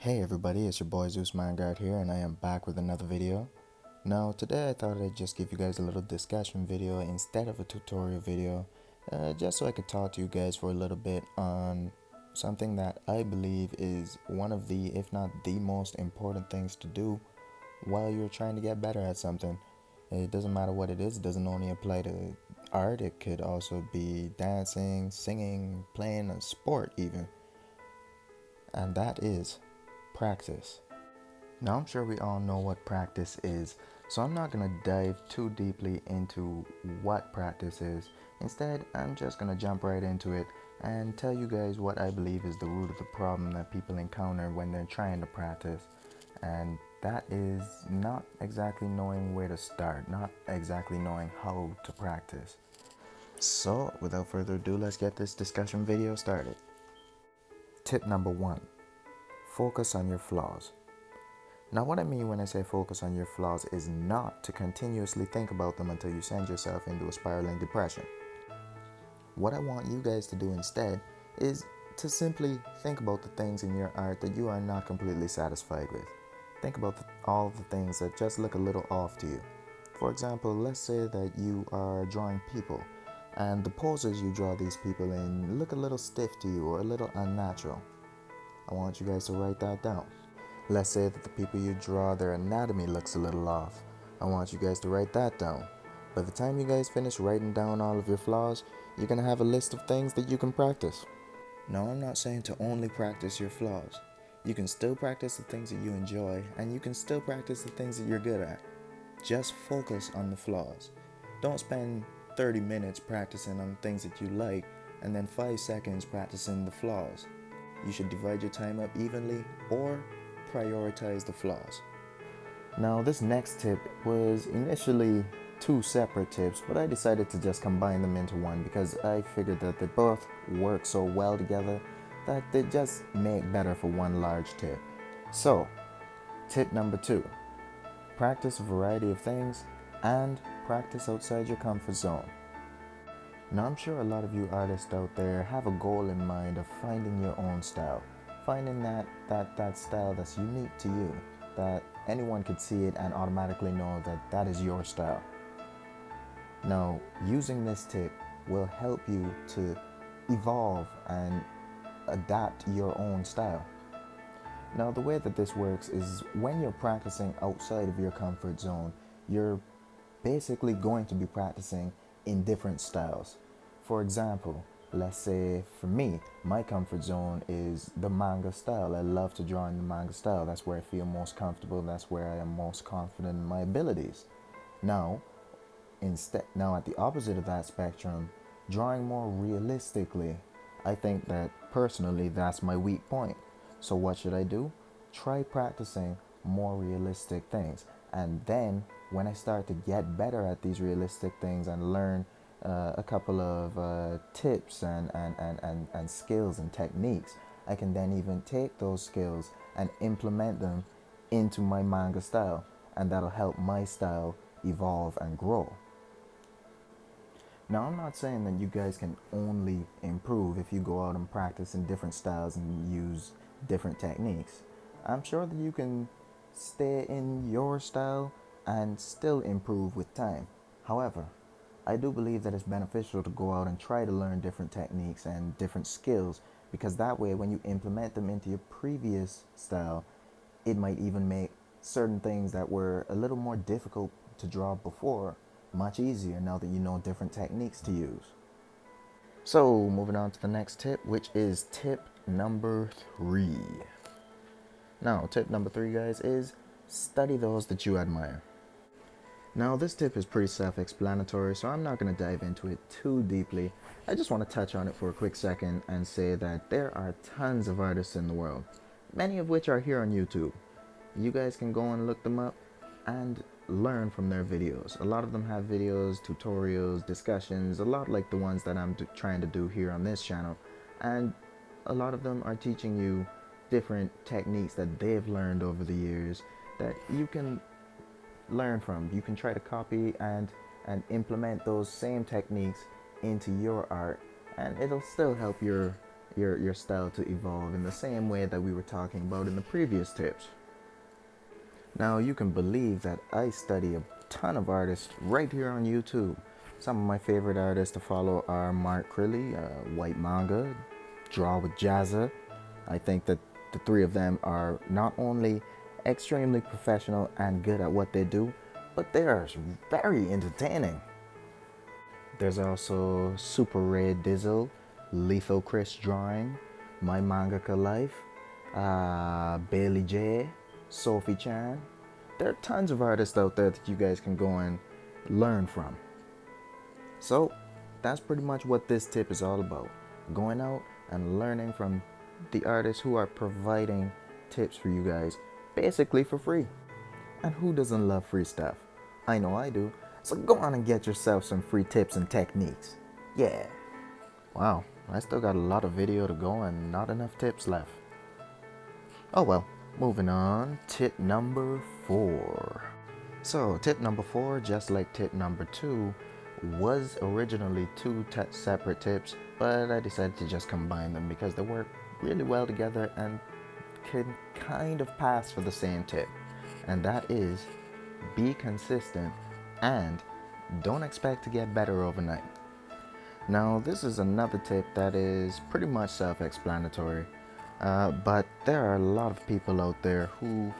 Hey everybody, it's your boy Zeus Manga here, and I am back with another video. Now today I thought I'd just give you guys a little discussion video instead of a tutorial video, just so I could talk to you guys for a little bit on something that I believe is one of the, if not the most important things to do while you're trying to get better at something. It doesn't matter what it is, it doesn't only apply to art, it could also be dancing, singing, playing a sport even, and that is practice. Now, I'm sure we all know what practice is, so I'm not going to dive too deeply into what practice is. Instead, I'm just going to jump right into it and tell you guys what I believe is the root of the problem that people encounter when they're trying to practice. And that is not exactly knowing where to start, not exactly knowing how to practice. So, without further ado, let's get this discussion video started. Tip number 1: focus on your flaws. Now, what I mean when I say focus on your flaws is not to continuously think about them until you send yourself into a spiraling depression. What I want you guys to do instead is to simply think about the things in your art that you are not completely satisfied with. Think about all of the things that just look a little off to you. For example, let's say that you are drawing people and the poses you draw these people in look a little stiff to you or a little unnatural. I want you guys to write that down. Let's say that the people you draw, their anatomy looks a little off. I want you guys to write that down. By the time you guys finish writing down all of your flaws, you're going to have a list of things that you can practice. Now, I'm not saying to only practice your flaws. You can still practice the things that you enjoy, and you can still practice the things that you're good at. Just focus on the flaws. Don't spend 30 minutes practicing on things that you like, and then 5 seconds practicing the flaws. You should divide your time up evenly, or prioritize the flaws. Now, this next tip was initially 2 separate tips, but I decided to just combine them into one because I figured that they both work so well together that they just make better for one large tip. So, tip number 2: practice a variety of things and practice outside your comfort zone. Now, I'm sure a lot of you artists out there have a goal in mind of finding your own style, finding that style that's unique to you, that anyone could see it and automatically know that that is your style. Now, using this tip will help you to evolve and adapt your own style. Now, the way that this works is when you're practicing outside of your comfort zone, you're basically going to be practicing in different styles. For example, let's say for me, my comfort zone is the manga style. I love to draw in the manga style. That's where I feel most comfortable. That's where I am most confident in my abilities. Now, at the opposite of that spectrum, drawing more realistically, I think that personally that's my weak point. So what should I do? Try practicing more realistic things, and then when I start to get better at these realistic things and learn a couple of tips and skills and techniques, I can then even take those skills and implement them into my manga style, and that'll help my style evolve and grow. Now, I'm not saying that you guys can only improve if you go out and practice in different styles and use different techniques. I'm sure that you can stay in your style and still improve with time. However, I do believe that it's beneficial to go out and try to learn different techniques and different skills, because that way when you implement them into your previous style, it might even make certain things that were a little more difficult to draw before much easier now that you know different techniques to use. So, moving on to the next tip, which is tip number 3. Now, tip number 3, guys, is study those that you admire. Now, this tip is pretty self-explanatory, so I'm not going to dive into it too deeply. I just want to touch on it for a quick second and say that there are tons of artists in the world, many of which are here on YouTube. You guys can go and look them up and learn from their videos. A lot of them have videos, tutorials, discussions, a lot like the ones that I'm trying to do here on this channel. And a lot of them are teaching you different techniques that they've learned over the years that you can learn from. You can try to copy and implement those same techniques into your art, and it'll still help your your style to evolve in the same way that we were talking about in the previous tips. Now you can believe that I study a ton of artists right here on YouTube. Some of my favorite artists to follow are Mark Crilly, White Manga, Draw with Jazza. I think that the three of them are not only extremely professional and good at what they do, but they are very entertaining. There's also Super Ray Dizzle, Lethal Chris Drawing, My Mangaka Life, Bailey J, Sophie Chan. There are tons of artists out there that you guys can go and learn from. So that's pretty much what this tip is all about. Going out and learning from the artists who are providing tips for you guys basically for free. And who doesn't love free stuff? I know I do. So go on and get yourself some free tips and techniques. Yeah. Wow, I still got a lot of video to go and not enough tips left. Oh well, moving on. Tip number 4. So tip number 4, just like tip number 2, was originally 2 separate tips, but I decided to just combine them because they work really well together and can kind of pass for the same tip. And that is, be consistent and don't expect to get better overnight. Now this is another tip that is pretty much self-explanatory, but there are a lot of people out there who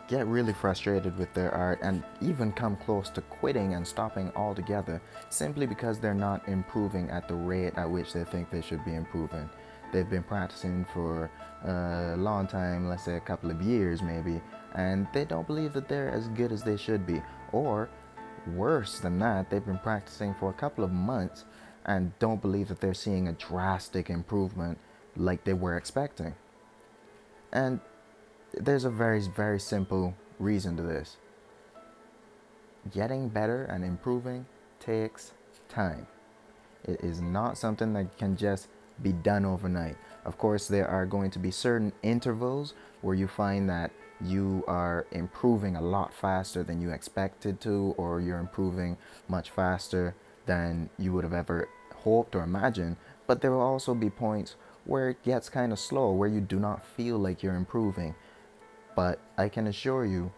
get really frustrated with their art and even come close to quitting and stopping altogether simply because they're not improving at the rate at which they think they should be improving. They've been practicing for a long time, let's say a couple of years maybe, and they don't believe that they're as good as they should be. Or worse than that, they've been practicing for a couple of months and don't believe that they're seeing a drastic improvement like they were expecting. And there's a very, very simple reason to this. Getting better and improving takes time. It is not something that can just be done overnight. Of course, there are going to be certain intervals where you find that you are improving a lot faster than you expected to, or you're improving much faster than you would have ever hoped or imagined. But there will also be points where it gets kind of slow, where you do not feel like you're improving. But I can assure you,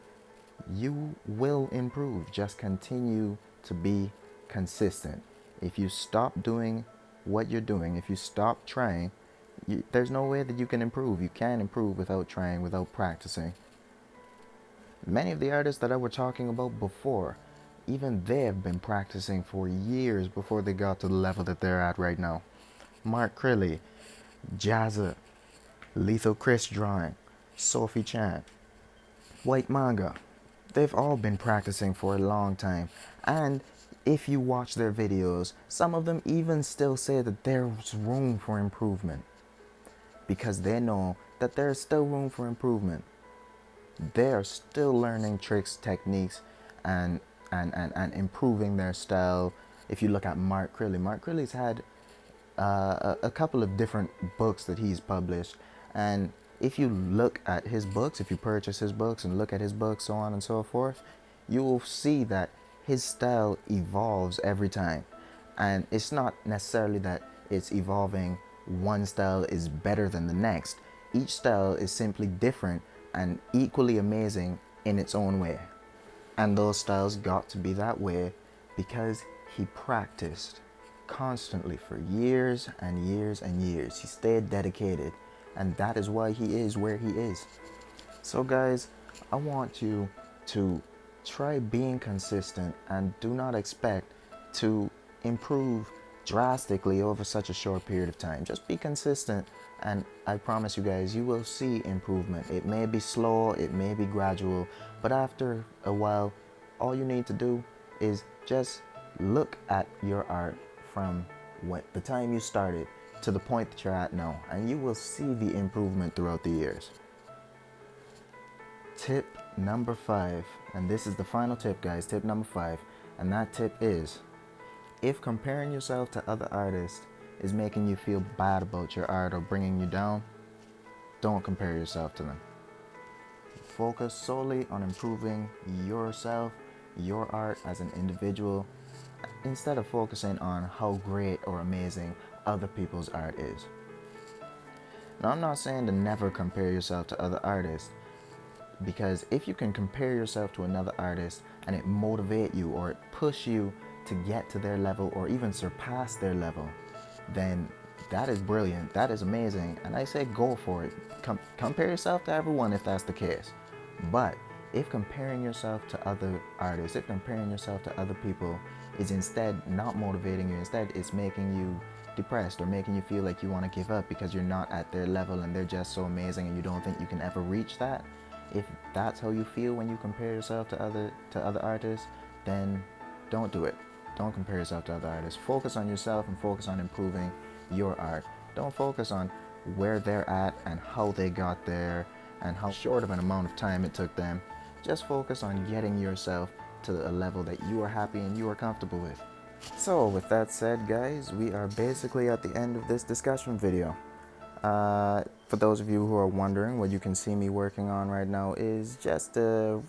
you will improve. Just continue to be consistent. If you stop doing what you're doing, if you stop trying, there's no way that you can improve. You can't improve without trying, without practicing. Many of the artists that I was talking about before, even they have been practicing for years before they got to the level that they're at right now. Mark Crilly, Jazza, Lethal Chris Drawing, Sophie Chan, White Manga. They've all been practicing for a long time. And if you watch their videos, some of them even still say that there's room for improvement, because they know that there's still room for improvement. They are still learning tricks, techniques, and improving their style. If you look at Mark Crilly's had a couple of different books that he's published, and if you look at his books, if you purchase his books and look at his books, so on and so forth, you will see that his style evolves every time. And it's not necessarily that it's evolving, one style is better than the next. Each style is simply different and equally amazing in its own way. And those styles got to be that way because he practiced constantly for years and years and years. He stayed dedicated, and that is why he is where he is. So guys, I want you to try being consistent and do not expect to improve drastically over such a short period of time. Just be consistent, and I promise you guys, you will see improvement. It may be slow, it may be gradual, but after a while, all you need to do is just look at your art from the time you started to the point that you're at now, and you will see the improvement throughout the years. Tip number 5, and this is the final tip, guys, tip number 5, and that tip is, if comparing yourself to other artists is making you feel bad about your art or bringing you down, don't compare yourself to them. Focus solely on improving yourself, your art as an individual, instead of focusing on how great or amazing other people's art is. Now, I'm not saying to never compare yourself to other artists, because if you can compare yourself to another artist and it motivate you or it push you to get to their level or even surpass their level, then that is brilliant, that is amazing, and I say go for it. Compare yourself to everyone if that's the case. But if comparing yourself to other artists, if comparing yourself to other people is instead not motivating you, instead it's making you depressed or making you feel like you want to give up because you're not at their level and they're just so amazing and you don't think you can ever reach that, if that's how you feel when you compare yourself to other artists, then don't do it. Don't compare yourself to other artists. Focus on yourself and focus on improving your art. Don't focus on where they're at and how they got there and how short of an amount of time it took them. Just focus on getting yourself to a level that you are happy and you are comfortable with. So with that said, guys, we are basically at the end of this discussion video. For those of you who are wondering, what you can see me working on right now is just a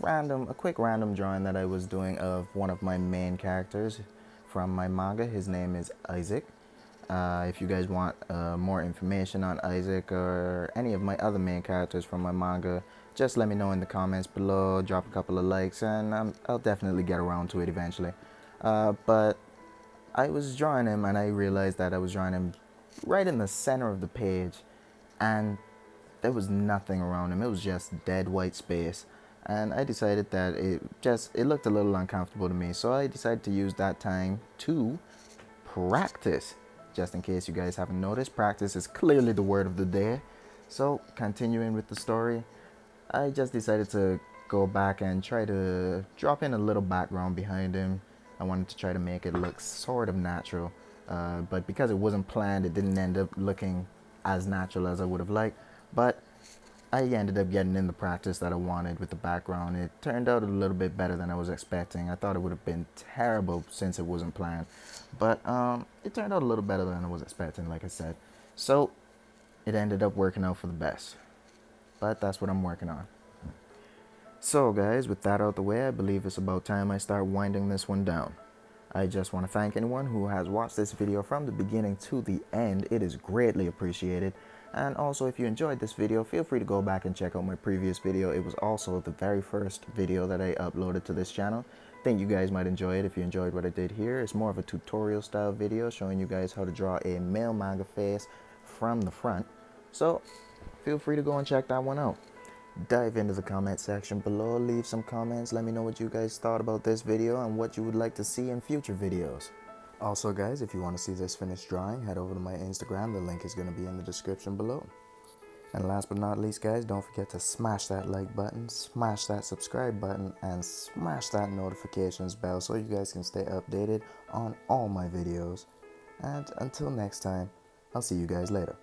quick random drawing that I was doing of one of my main characters from my manga. His name is Isaac. If you guys want more information on Isaac or any of my other main characters from my manga, just let me know in the comments below, drop a couple of likes, and I'll definitely get around to it eventually. But I was drawing him and I realized that I was drawing him right in the center of the page and there was nothing around him. It was just dead white space. And I decided that it looked a little uncomfortable to me. So I decided to use that time to practice. Just in case you guys haven't noticed, practice is clearly the word of the day. So continuing with the story, I just decided to go back and try to drop in a little background behind him. I wanted to try to make it look sort of natural, but because it wasn't planned, it didn't end up looking as natural as I would have liked. But I ended up getting in the practice that I wanted with the background. It turned out a little bit better than I was expecting. I thought it would have been terrible since it wasn't planned, but it turned out a little better than I was expecting, like I said. So it ended up working out for the best. But that's what I'm working on. So guys, with that out the way, I believe it's about time I start winding this one down. I just want to thank anyone who has watched this video from the beginning to the end. It is greatly appreciated. And also, if you enjoyed this video, feel free to go back and check out my previous video. It was also the very first video that I uploaded to this channel. I think you guys might enjoy it if you enjoyed what I did here. It's more of a tutorial style video showing you guys how to draw a male manga face from the front. So feel free to go and check that one out. Dive into the comment section below, leave some comments, let me know what you guys thought about this video and what you would like to see in future videos. Also guys, if you want to see this finished drawing, head over to my Instagram, the link is going to be in the description below. And last but not least guys, don't forget to smash that like button, smash that subscribe button, and smash that notifications bell so you guys can stay updated on all my videos. And until next time, I'll see you guys later.